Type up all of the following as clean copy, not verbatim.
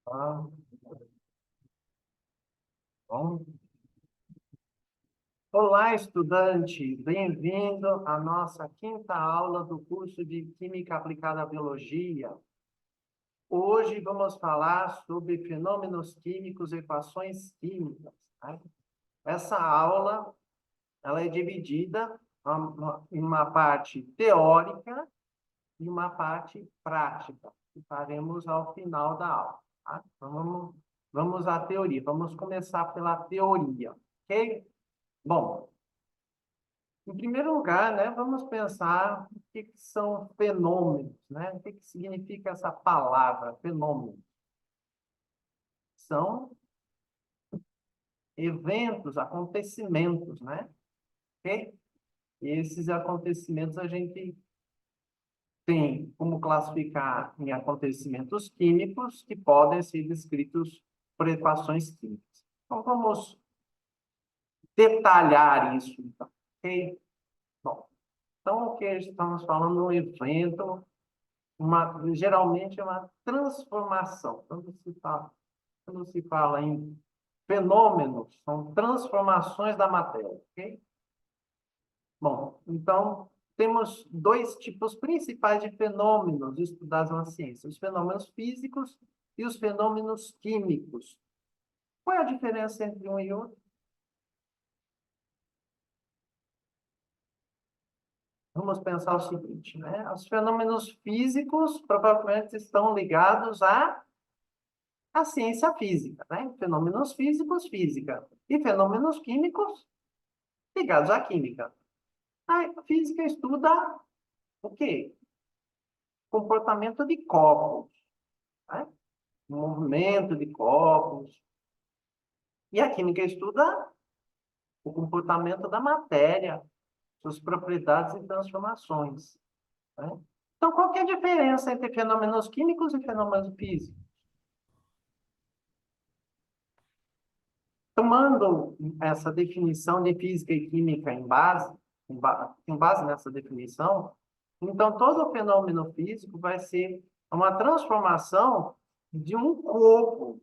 Ah, bom. Olá, estudante! Bem-vindo à nossa quinta aula do curso de Química Aplicada à Biologia. Hoje vamos falar sobre fenômenos químicos e equações químicas, tá? Essa aula ela é dividida em uma parte teórica e uma parte prática, que faremos ao final da aula, tá? Então, vamos à teoria. Vamos começar pela teoria, ok? Bom, em primeiro lugar, né, vamos pensar o que são fenômenos, né? O que significa essa palavra, fenômeno? São eventos, acontecimentos, né? Ok? E esses acontecimentos a gente tem como classificar em acontecimentos químicos que podem ser descritos por equações químicas. Então, vamos detalhar isso, então, ok? Bom, então, o que estamos falando é um evento geralmente é uma transformação. Quando se fala em fenômenos, são transformações da matéria, ok? Bom, então, temos dois tipos principais de fenômenos estudados na ciência: os fenômenos físicos e os fenômenos químicos. Qual é a diferença entre um e outro? Vamos pensar o seguinte, né? Os fenômenos físicos provavelmente estão ligados a ciência física, né? Fenômenos físicos, física. E fenômenos químicos ligados à química. A física estuda o quê? Comportamento de corpos, né? Movimento de corpos. E a química estuda o comportamento da matéria, suas propriedades e transformações, né? Então, qual que é a diferença entre fenômenos químicos e fenômenos físicos? Tomando essa definição de física e química em base nessa definição, então todo fenômeno físico vai ser uma transformação de um corpo,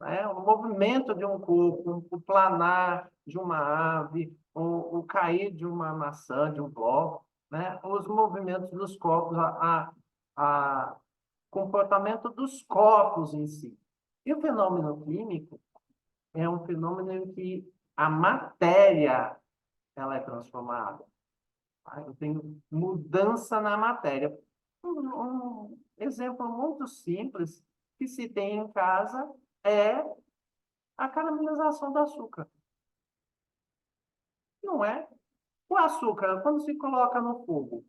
né? Um movimento de um corpo, o planar de uma ave, o cair de uma maçã, de um bloco, né? Os movimentos dos corpos, a comportamento dos corpos em si. E o fenômeno químico é um fenômeno em que a matéria ela é transformada. Tá? Eu tenho mudança na matéria. Um exemplo muito simples que se tem em casa é a caramelização do açúcar. Não é? O açúcar, quando se coloca no fogo,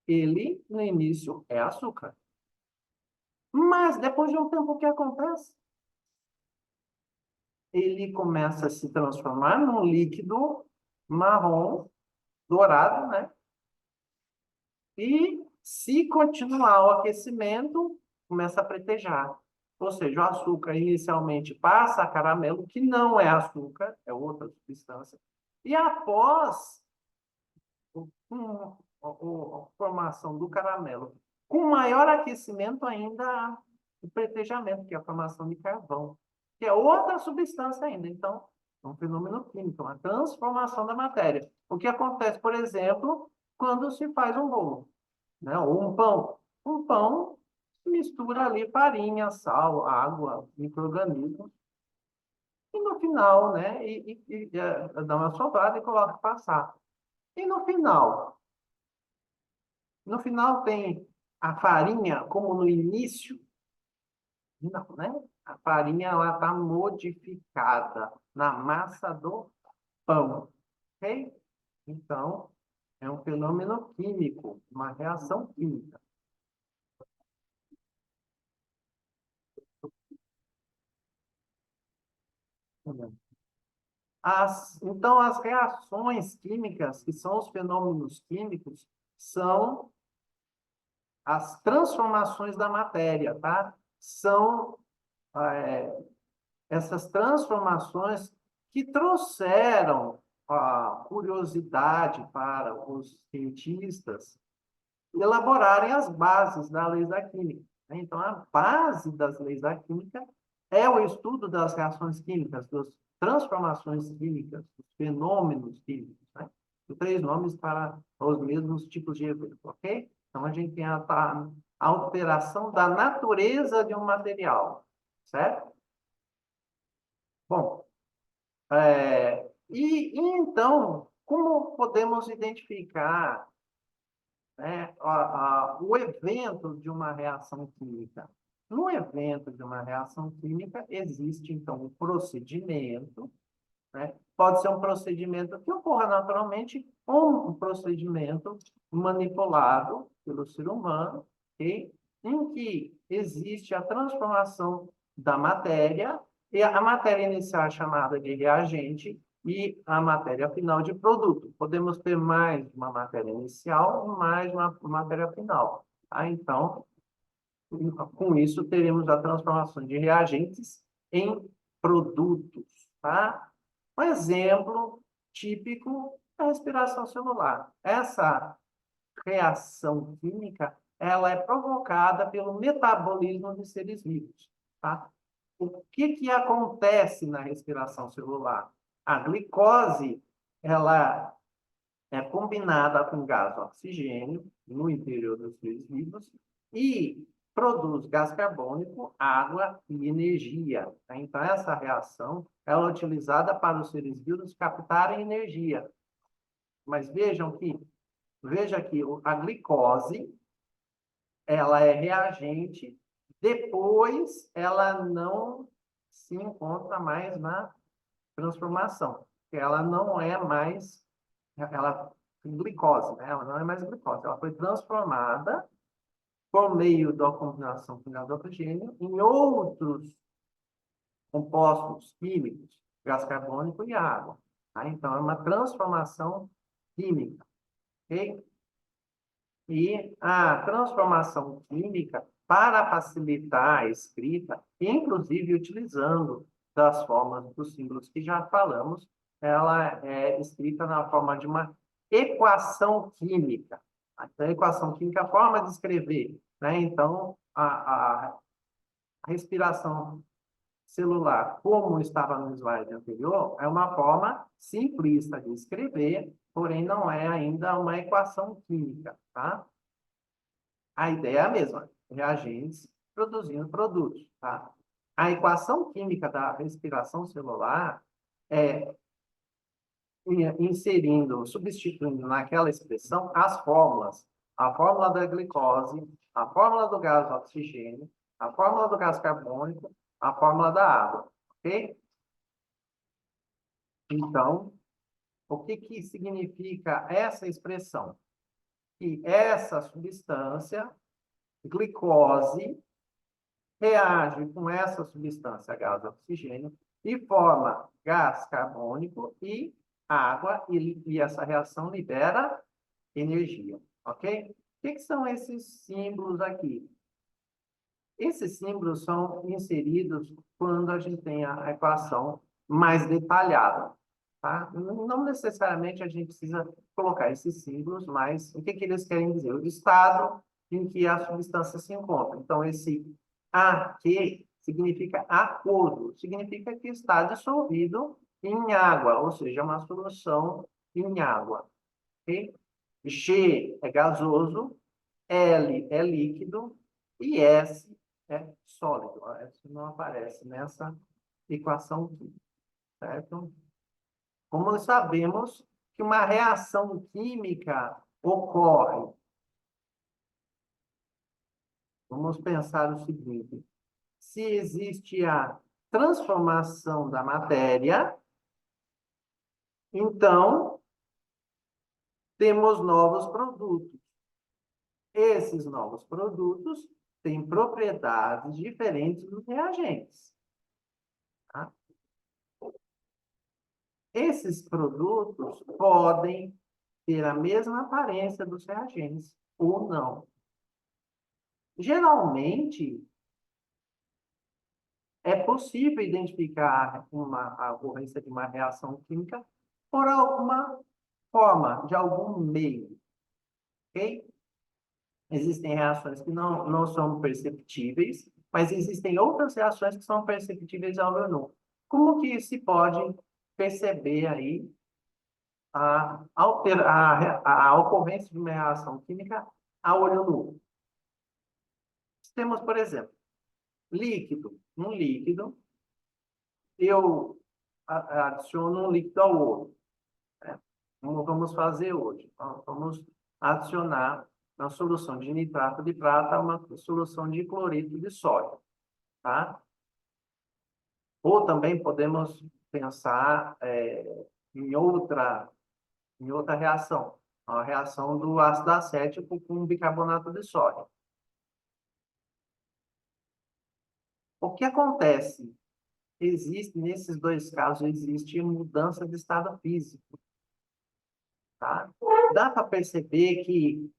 ele, no início, é açúcar. Mas, depois de um tempo, o que acontece? Ele começa a se transformar num líquido marrom, dourado, né? E, se continuar o aquecimento, começa a pretejar. Ou seja, o açúcar inicialmente passa a caramelo, que não é açúcar, é outra substância. E após a formação do caramelo, com maior aquecimento ainda há o pretejamento, que é a formação de carvão, que é outra substância ainda. Então, é um fenômeno químico, uma transformação da matéria. O que acontece, por exemplo, quando se faz um bolo, né? Ou um pão. Um pão mistura ali farinha, sal, água, micro-organismos, e no final, né, dá uma sovada e coloca para passar. E no final tem a farinha, como no início, não, né? A farinha ela está modificada na massa do pão, ok? Então, é um fenômeno químico, uma reação química. Então, as reações químicas, que são os fenômenos químicos, são as transformações da matéria, tá? São essas transformações que trouxeram a curiosidade para os cientistas elaborarem as bases da lei da química. Então, a base das leis da química é o estudo das reações químicas, das transformações químicas, dos fenômenos químicos, né? Os três nomes para os mesmos tipos de evento, ok? Então, a gente tem a alteração da natureza de um material, certo? Bom, então, como podemos identificar, né, o evento de uma reação química? No evento de uma reação química, existe, então, um procedimento, né? Pode ser um procedimento que ocorra naturalmente ou um procedimento manipulado pelo ser humano, ok? Em que existe a transformação da matéria, e a matéria inicial é chamada de reagente e a matéria final de produto. Podemos ter mais uma matéria inicial e mais uma matéria final. Tá? Então, com isso, teremos a transformação de reagentes em produtos. Tá? Um exemplo típico é a respiração celular. Essa reação química, ela é provocada pelo metabolismo de seres vivos. Tá? O que acontece na respiração celular? A glicose, ela é combinada com gás oxigênio no interior dos seres vivos e produz gás carbônico, água e energia. Tá? Então, essa reação ela é utilizada para os seres vivos captarem energia. Mas veja que a glicose, ela é reagente, depois ela não se encontra mais na transformação. Ela não é mais, ela glicose, né? Ela não é mais glicose, ela foi transformada por meio da combinação com gás oxigênio em outros compostos químicos, gás carbônico e água. Tá? Então, é uma transformação química, ok? E a transformação química, para facilitar a escrita, inclusive utilizando das formas dos símbolos que já falamos, ela é escrita na forma de uma equação química. A equação química é a forma de escrever, né? Então, a respiração celular, como estava no slide anterior, é uma forma simplista de escrever, porém não é ainda uma equação química, tá? A ideia é a mesma, reagentes produzindo produtos, tá? A equação química da respiração celular é inserindo, substituindo naquela expressão as fórmulas. A fórmula da glicose, a fórmula do gás oxigênio, a fórmula do gás carbônico, a fórmula da água, ok? Então, o que significa essa expressão? Que essa substância, glicose, reage com essa substância, gás oxigênio, e forma gás carbônico e água, e essa reação libera energia, ok? O que são esses símbolos aqui? Esses símbolos são inseridos quando a gente tem a equação mais detalhada, tá? Não necessariamente a gente precisa colocar esses símbolos, mas o que eles querem dizer? O estado em que a substância se encontra. Então, esse AQ significa aquoso, significa que está dissolvido em água, ou seja, uma solução em água, ok? G é gasoso, L é líquido e S é sólido. S não aparece nessa equação aqui, certo? Como nós sabemos que uma reação química ocorre, vamos pensar o seguinte: se existe a transformação da matéria, então temos novos produtos. Esses novos produtos têm propriedades diferentes dos reagentes. Tá? Esses produtos podem ter a mesma aparência dos reagentes ou não. Geralmente, é possível identificar a ocorrência de uma reação química por alguma forma, de algum meio, ok? Existem reações que não são perceptíveis, mas existem outras reações que são perceptíveis ao olho nu. Como que se pode perceber aí a ocorrência de uma reação química a olho nu? Temos, por exemplo, líquido. Um líquido, eu adiciono um líquido ao outro, né? Como vamos fazer hoje? Vamos adicionar uma solução de nitrato de prata uma solução de cloreto de sódio, tá? Ou também podemos pensar em outra reação, a reação do ácido acético com bicarbonato de sódio. O que acontece? Nesses dois casos, existe mudança de estado físico, tá? Dá para perceber que,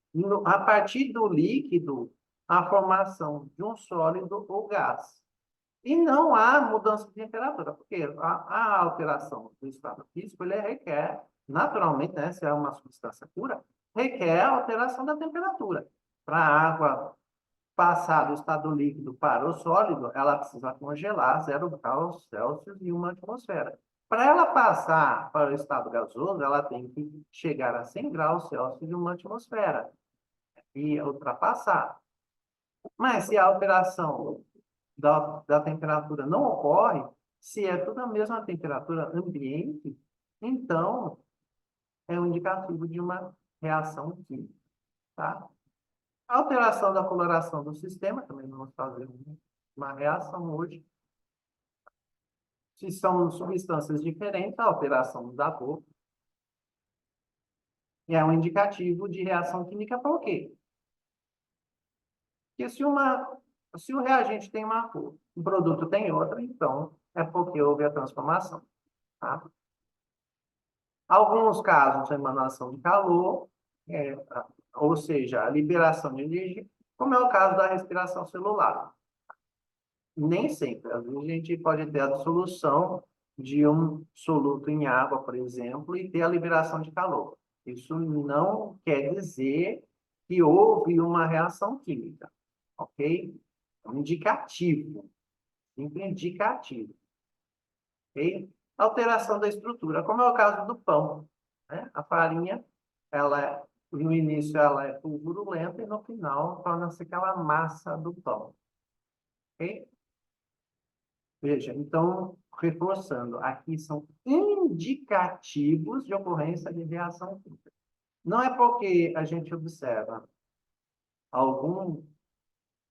a partir do líquido, a formação de um sólido ou gás. E não há mudança de temperatura, porque a alteração do estado físico, ele requer, naturalmente, né, se é uma substância pura, requer a alteração da temperatura. Para a água passar do estado líquido para o sólido, ela precisa congelar 0 graus Celsius em uma atmosfera. Para ela passar para o estado gasoso, ela tem que chegar a 100 graus Celsius em uma atmosfera e ultrapassar. Mas se a alteração da temperatura não ocorre, se é tudo a mesma temperatura ambiente, então é um indicativo de uma reação química, tá? A alteração da coloração do sistema, também vamos fazer uma reação hoje. Se são substâncias diferentes, a alteração da cor é um indicativo de reação química por quê? Porque se o reagente tem uma cor, o produto tem outra, então é porque houve a transformação, tá? Alguns casos, a emanação de calor, é, ou seja, a liberação de energia, como é o caso da respiração celular. Nem sempre. Às vezes a gente pode ter a dissolução de um soluto em água, por exemplo, e ter a liberação de calor. Isso não quer dizer que houve uma reação química, ok? É um indicativo, sempre indicativo, ok? Alteração da estrutura, como é o caso do pão, né? A farinha, no início ela é pulverulenta e no final torna-se aquela massa do pão, ok? Veja, então, reforçando, aqui são indicativos de ocorrência de reação química. Não é porque a gente observa algum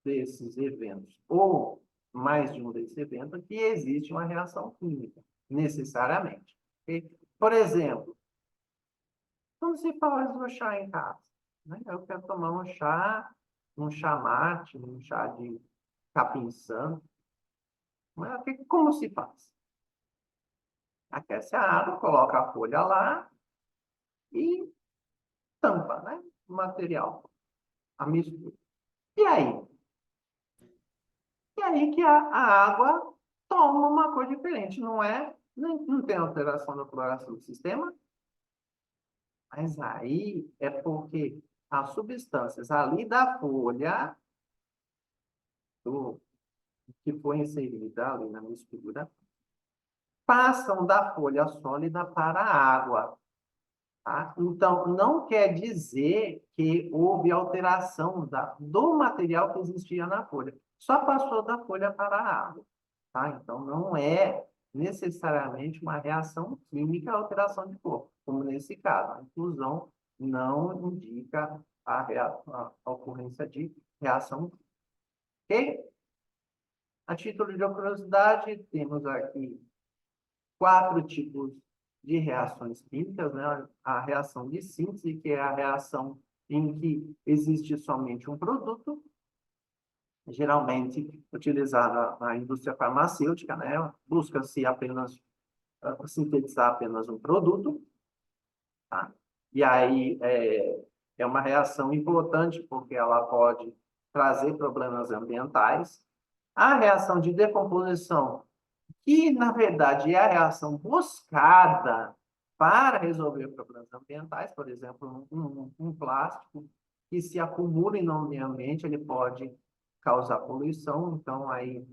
desses eventos ou mais de um desses eventos que existe uma reação química, necessariamente. Okay? Por exemplo, quando se faz o chá em casa, né? Eu quero tomar um chá mate, um chá de capim-santo, mas como se faz? Aquece a água, coloca a folha lá e tampa, né? O material, a mistura. E aí? E aí que a água toma uma cor diferente, não é? Não tem alteração da coloração do sistema, mas aí é porque as substâncias ali da folha, do, que foi inserida ali na mistura, passam da folha sólida para a água. Tá? Então, não quer dizer que houve alteração do material que existia na folha. Só passou da folha para a água. Tá? Então, não é necessariamente uma reação química a alteração de cor, como nesse caso. A inclusão não indica a ocorrência de reação química. Ok? A título de curiosidade, temos aqui 4 tipos de reações químicas, né? A reação de síntese, que é a reação em que existe somente um produto, geralmente utilizada na indústria farmacêutica, né? Busca-se apenas sintetizar apenas um produto, tá? E aí é uma reação importante porque ela pode trazer problemas ambientais. A reação de decomposição, que na verdade é a reação buscada para resolver problemas ambientais, por exemplo, um plástico que se acumulem no meio ambiente, ele pode causar poluição. Então, aí,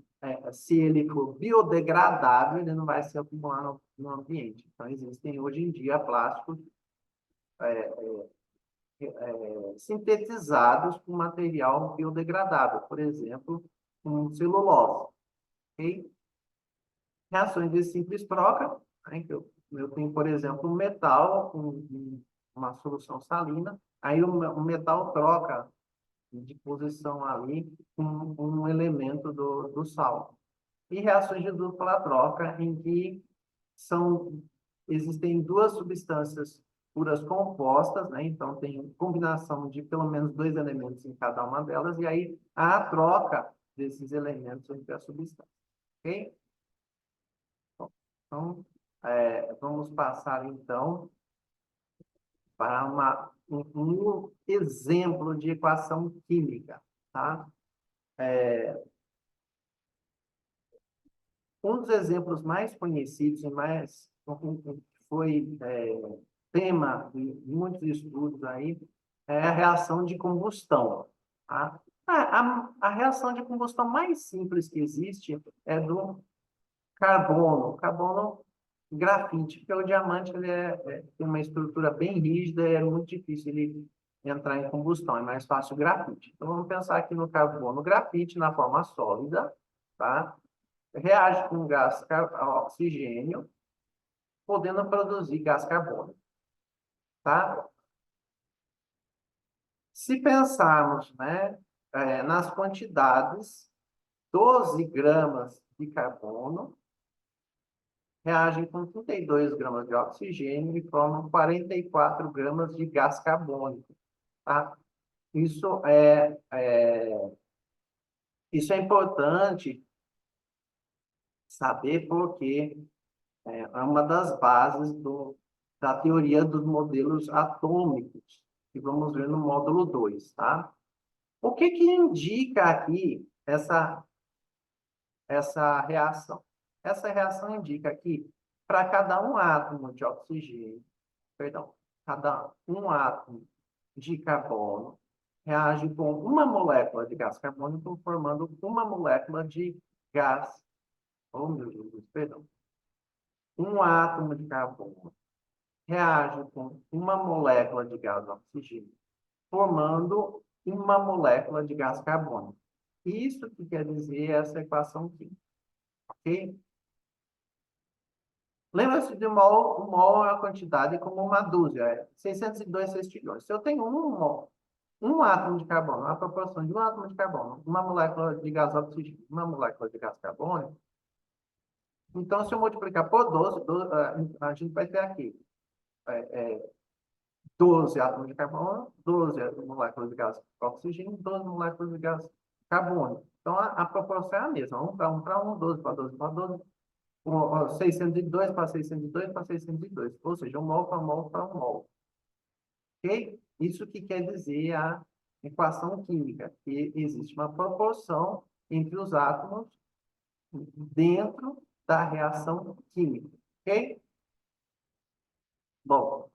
se ele for biodegradável, ele não vai se acumular no ambiente. Então, existem hoje em dia plásticos sintetizados com material biodegradável, por exemplo, um celulose. Ok? Reações de simples troca, né, que eu tenho, por exemplo, um metal com uma solução salina, aí o metal troca de posição ali com um elemento do sal. E reações de dupla troca, em que existem duas substâncias puras compostas, né? Então, tem combinação de pelo menos dois elementos em cada uma delas, e aí há a troca desses elementos entre as substâncias. Ok? Então, vamos passar, então, para um exemplo de equação química, tá? Um dos exemplos mais conhecidos e mais foi tema de muitos estudos aí é a reação de combustão. Tá? A reação de combustão mais simples que existe é do carbono grafite, porque o diamante ele tem uma estrutura bem rígida, é muito difícil ele entrar em combustão, é mais fácil o grafite. Então, vamos pensar aqui no carbono grafite na forma sólida, tá? Reage com gás oxigênio, podendo produzir gás carbônico, tá? Se pensarmos, né, nas quantidades, 12 gramas de carbono reagem com 32 gramas de oxigênio e formam 44 gramas de gás carbônico, tá? Isso isso é importante saber porque é uma das bases da teoria dos modelos atômicos, que vamos ver no módulo 2, tá? O que que indica aqui essa reação? Essa reação indica que para cada um átomo de oxigênio, perdão, cada um átomo de carbono reage com uma molécula de gás carbônico, formando uma molécula de gás, oh meu Deus, perdão, um átomo de carbono reage com uma molécula de gás oxigênio, formando uma molécula de gás carbônico. Isso que quer dizer essa equação química, ok? Lembra-se de mol? O mol é a quantidade como uma dúzia, 602 sextilhões. Se eu tenho um mol, um átomo de carbono, a proporção de um átomo de carbono, uma molécula de gás oxigênio, uma molécula de gás carbônico, então, se eu multiplicar por 12, a gente vai ter aqui 12 átomos de carbono, 12 moléculas de gás oxigênio, 12 moléculas de gás carbônico. Então, a proporção é a mesma. 1 para 1, 12 para 12 para 12, 602 para 602 para 602. Ou seja, 1 mol para 1 mol para 1 mol. Ok? Isso que quer dizer a equação química, que existe uma proporção entre os átomos dentro da reação química. Ok? Bom,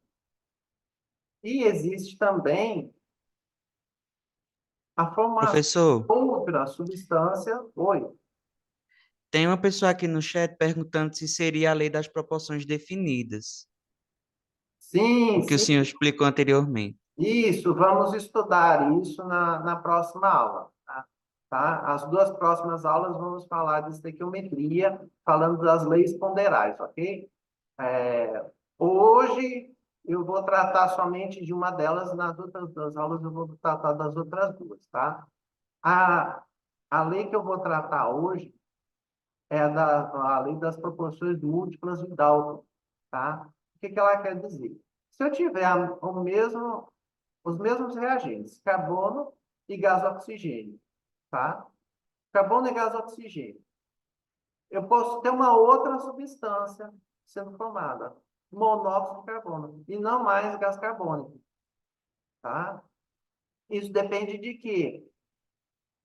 e existe também a formação Professor, de outra substância. Oi. tem uma pessoa aqui no chat perguntando se seria a lei das proporções definidas, Sim, o que o sim, senhor explicou anteriormente. isso. Vamos estudar isso na próxima aula. Tá? As duas próximas aulas vamos falar de estequiometria, falando das leis ponderais, ok? Hoje eu vou tratar somente de uma delas, nas outras duas aulas eu vou tratar das outras duas, tá? A, a lei que eu vou tratar hoje é a lei das proporções múltiplas de Dalton, tá? O que que ela quer dizer? Se eu tiver os mesmos reagentes, carbono e gás oxigênio, tá? Carbono e gás oxigênio. Eu posso ter uma outra substância sendo formada, monóxido de carbono, e não mais gás carbônico, tá? Isso depende de quê?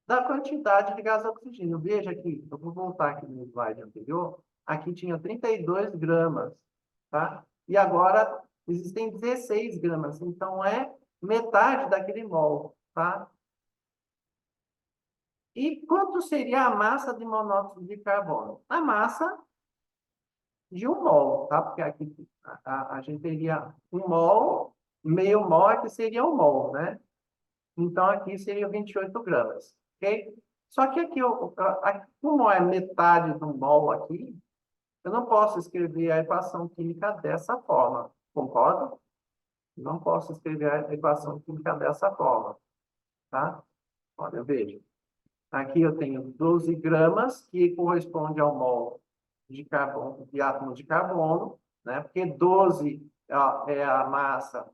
Da quantidade de gás oxigênio. Veja aqui, eu vou voltar aqui no slide anterior, aqui tinha 32 gramas, tá? E agora existem 16 gramas, então é metade daquele mol, tá? E quanto seria a massa de monóxido de carbono? A massa de um mol, tá? Porque aqui a gente teria um mol, meio mol aqui seria um mol, né? Então, aqui seria 28 gramas, ok? Só que aqui, como é metade do mol aqui, eu não posso escrever a equação química dessa forma, concorda? Não posso escrever a equação química dessa forma, tá? Olha, veja. Aqui eu tenho 12 gramas, que corresponde ao mol de carbono, de átomo de carbono, né? Porque 12 é a massa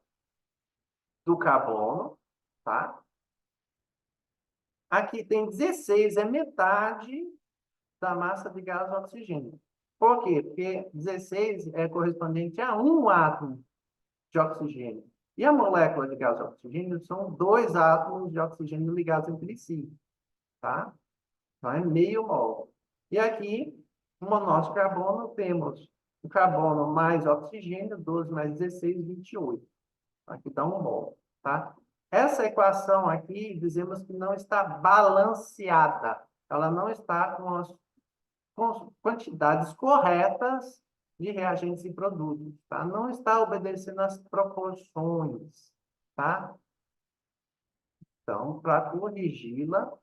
do carbono, tá? Aqui tem 16, é metade da massa de gás oxigênio. Por quê? Porque 16 é correspondente a um átomo de oxigênio. E a molécula de gás oxigênio são dois átomos de oxigênio ligados entre si, tá? Então, é meio mol. E aqui, no monóxido de carbono, temos o carbono mais oxigênio, 12 mais 16, 28. Aqui dá um mol, tá? Essa equação aqui, dizemos que não está balanceada. Ela não está com as quantidades corretas de reagentes e produtos, tá? Não está obedecendo às proporções, tá? Então, para corrigi-la,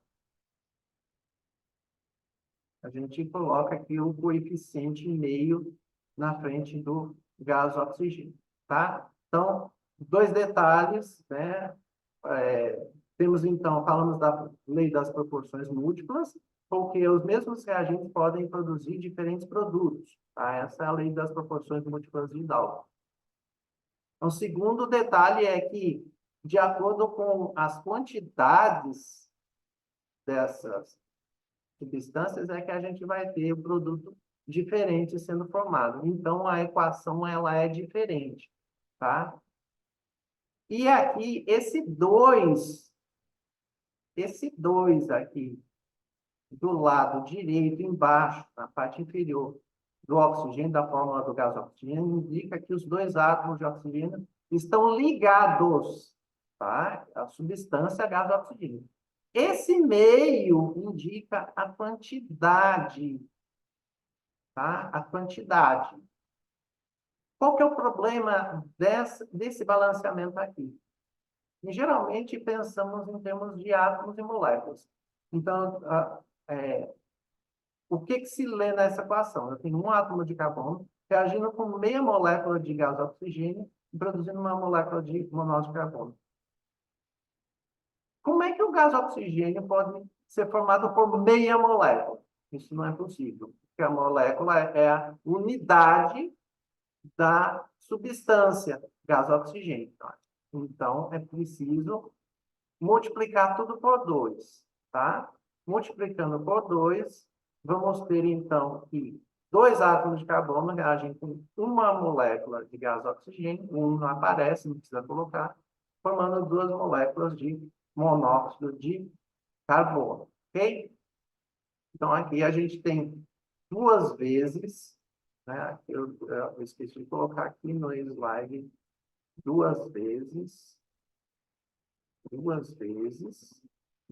a gente coloca aqui o coeficiente meio na frente do gás oxigênio, tá? Então, dois detalhes, né? Temos, então, falamos da lei das proporções múltiplas, porque os mesmos reagentes podem produzir diferentes produtos, tá? Essa é a lei das proporções múltiplas de Dalton. O segundo detalhe é que, de acordo com as quantidades dessas substâncias, é que a gente vai ter o produto diferente sendo formado. Então, a equação ela é diferente, tá? E aqui, esse 2 aqui, do lado direito, embaixo, na parte inferior do oxigênio, da fórmula do gás oxigênio, indica que os dois átomos de oxigênio estão ligados, tá? A substância gás oxigênio. Esse meio indica a quantidade, tá? A quantidade. Qual que é o problema desse balanceamento aqui? E, geralmente, pensamos em termos de átomos e moléculas. Então, o que se lê nessa equação? Eu tenho um átomo de carbono reagindo com meia molécula de gás oxigênio e produzindo uma molécula de monóxido de carbono. Como é que o gás oxigênio pode ser formado por meia molécula? Isso não é possível, porque a molécula é a unidade da substância, gás oxigênio. Então, é preciso multiplicar tudo por 2, tá? Multiplicando por 2, vamos ter, então, que dois átomos de carbono reagem com uma molécula de gás oxigênio, um não aparece, não precisa colocar, formando duas moléculas de monóxido de carbono, ok? Então, aqui a gente tem duas vezes, né? Eu esqueci de colocar aqui no slide, duas vezes, e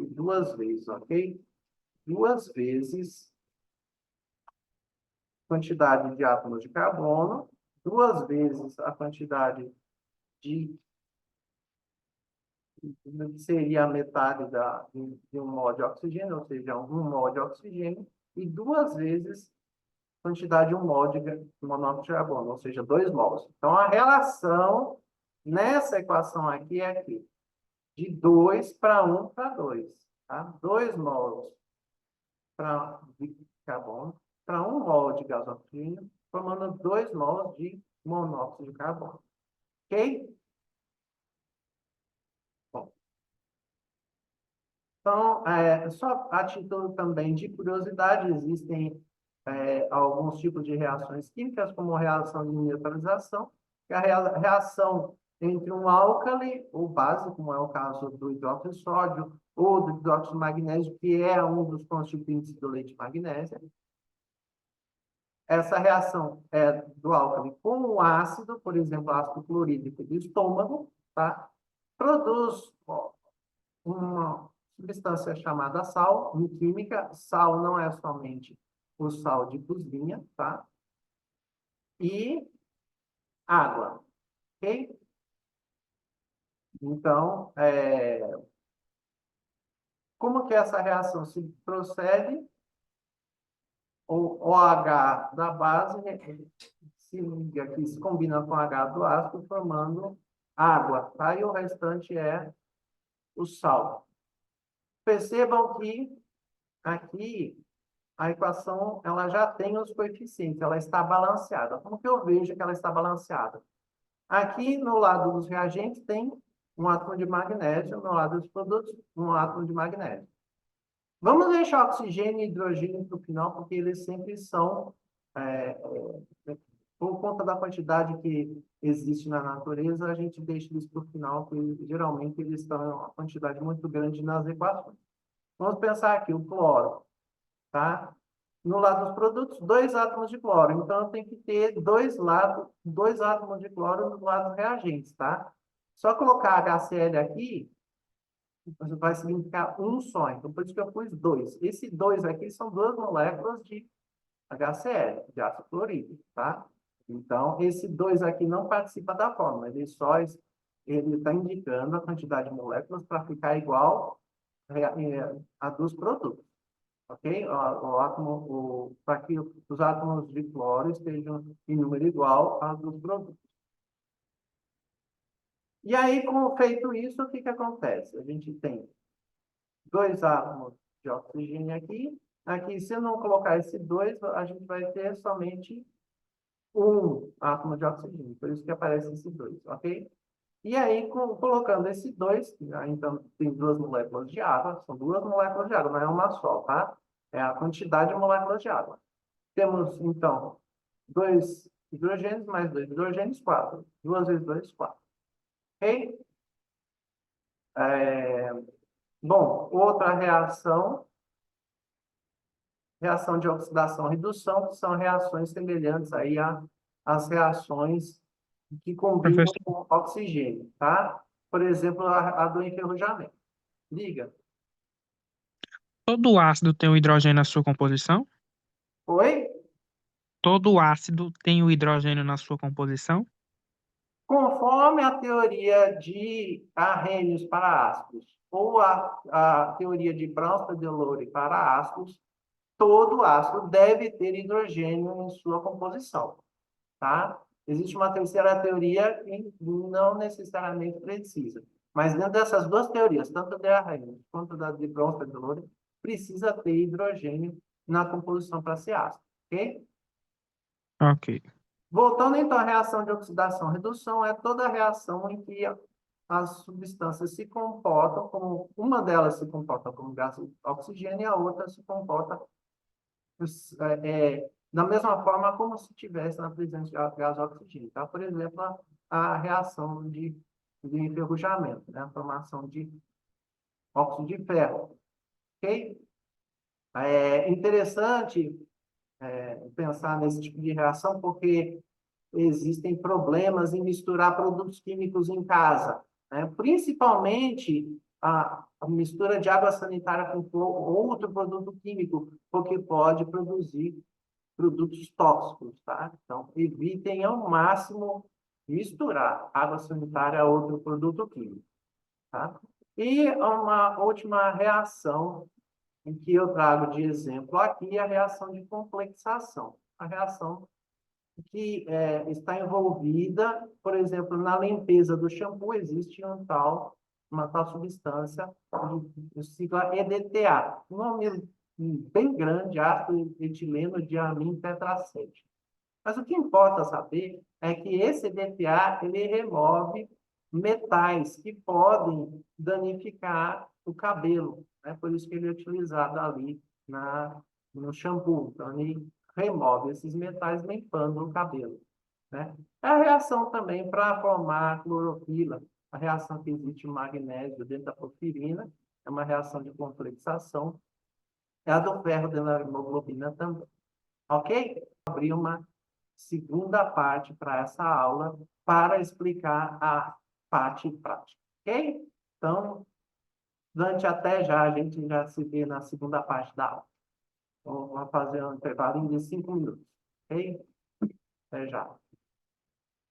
duas vezes, ok? Duas vezes quantidade de átomos de carbono, duas vezes a quantidade de seria a metade de um mol de oxigênio, ou seja, um mol de oxigênio, e duas vezes a quantidade de um mol de monóxido de carbono, ou seja, 2 mols. Então, a relação nessa equação aqui é aqui, de 2 para 1 para 2. Tá? 2 mols de carbono para 1 mol de gás oxigênio, formando 2 mols de monóxido de carbono. Ok? Bom, então, só a título também de curiosidade, existem alguns tipos de reações químicas, como a reação de neutralização, que é a reação entre um álcali ou base, como é o caso do hidróxido de sódio, ou do hidróxido de magnésio, que é um dos constituintes do leite de magnésia. Essa reação do álcali com o ácido, por exemplo, ácido clorídrico do estômago, tá? produz ó, uma substância chamada sal. Em química, sal não é somente o sal de cozinha, tá? E água, ok? Então, como que essa reação se procede? O OH da base se liga aqui, se combina com H do ácido, formando água, tá? E o restante é o sal. Percebam que aqui a equação ela já tem os coeficientes, ela está balanceada. Como que eu vejo que ela está balanceada? Aqui no lado dos reagentes tem um átomo de magnésio, no lado dos produtos, um átomo de magnésio. Vamos deixar oxigênio e hidrogênio para o final, porque eles sempre são, por conta da quantidade que existe na natureza, a gente deixa eles para o final, porque geralmente eles estão em uma quantidade muito grande nas equações. Vamos pensar aqui, o cloro, tá? No lado dos produtos, 2 átomos de cloro. Então, tem que ter dois átomos de cloro no lado dos reagentes, tá? Só colocar HCl aqui, vai significar um só. Então, por isso que eu pus 2. Esse 2 aqui são 2 moléculas de HCl, de ácido clorídrico, tá? Então, esse 2 aqui não participa da fórmula. Ele está indicando a quantidade de moléculas para ficar igual a dos produtos. Ok? Para que os átomos de cloro estejam em número igual aos dos produtos. E aí, feito isso, o que que acontece? A gente tem 2 átomos de oxigênio aqui. Aqui, se eu não colocar esse 2, a gente vai ter somente um átomo de oxigênio. Por isso que aparece esse 2, ok? E aí, colocando esse 2, então tem 2 moléculas de água, são 2 moléculas de água, não é uma só, tá? É a quantidade de moléculas de água. Temos, então, 2 hidrogênios mais 2 hidrogênios, 4. 2 vezes 2, 4. Ok? Bom, outra reação de oxidação-redução, que são reações semelhantes aí às reações que combinam Professor, com oxigênio, tá? Por exemplo, a do enferrujamento. Liga. todo ácido tem o hidrogênio na sua composição? Oi? Todo ácido tem o hidrogênio na sua composição? Conforme a teoria de Arrhenius para ácidos ou a teoria de Brown-Spiegelore para ácidos, todo ácido deve ter hidrogênio em sua composição, tá? Existe uma terceira teoria que não necessariamente precisa, mas dentro dessas duas teorias, tanto da Arrhenius quanto da de Brown-Spiegelore, precisa ter hidrogênio na composição para ser ácido, ok? Ok. Voltando então à reação de oxidação-redução, é toda a reação em que as substâncias se comportam como, uma delas se comporta como gás oxigênio e a outra se comporta da mesma forma como se tivesse na presença de gás oxigênio. Tá? Por exemplo, a reação de enferrujamento, né? A formação de óxido de ferro. Ok? É interessante pensar nesse tipo de reação porque existem problemas em misturar produtos químicos em casa, né? Principalmente a mistura de água sanitária com outro produto químico, porque pode produzir produtos tóxicos, tá? Então, evitem ao máximo misturar água sanitária a outro produto químico, tá? E uma última reação em que eu trago de exemplo aqui é a reação de complexação. A reação que está envolvida, por exemplo, na limpeza do shampoo, existe uma tal substância, de sigla EDTA, um nome bem grande, ácido etileno diamina tetracético. Mas o que importa saber é que esse EDTA, ele remove metais que podem danificar o cabelo, né? Por isso que ele é utilizado ali no shampoo. Então, ele remove esses metais limpando o cabelo, né? É a reação também para formar a clorofila, a reação que existe o magnésio dentro da porfirina, é uma reação de complexação, é a do ferro dentro da hemoglobina também. Ok? Abrir uma segunda parte para essa aula para explicar a parte prática. Ok? Então, Dante, até já. A gente já se vê na segunda parte da aula. Então, vamos fazer um intervalinho de 5 minutos. Ok? Até já.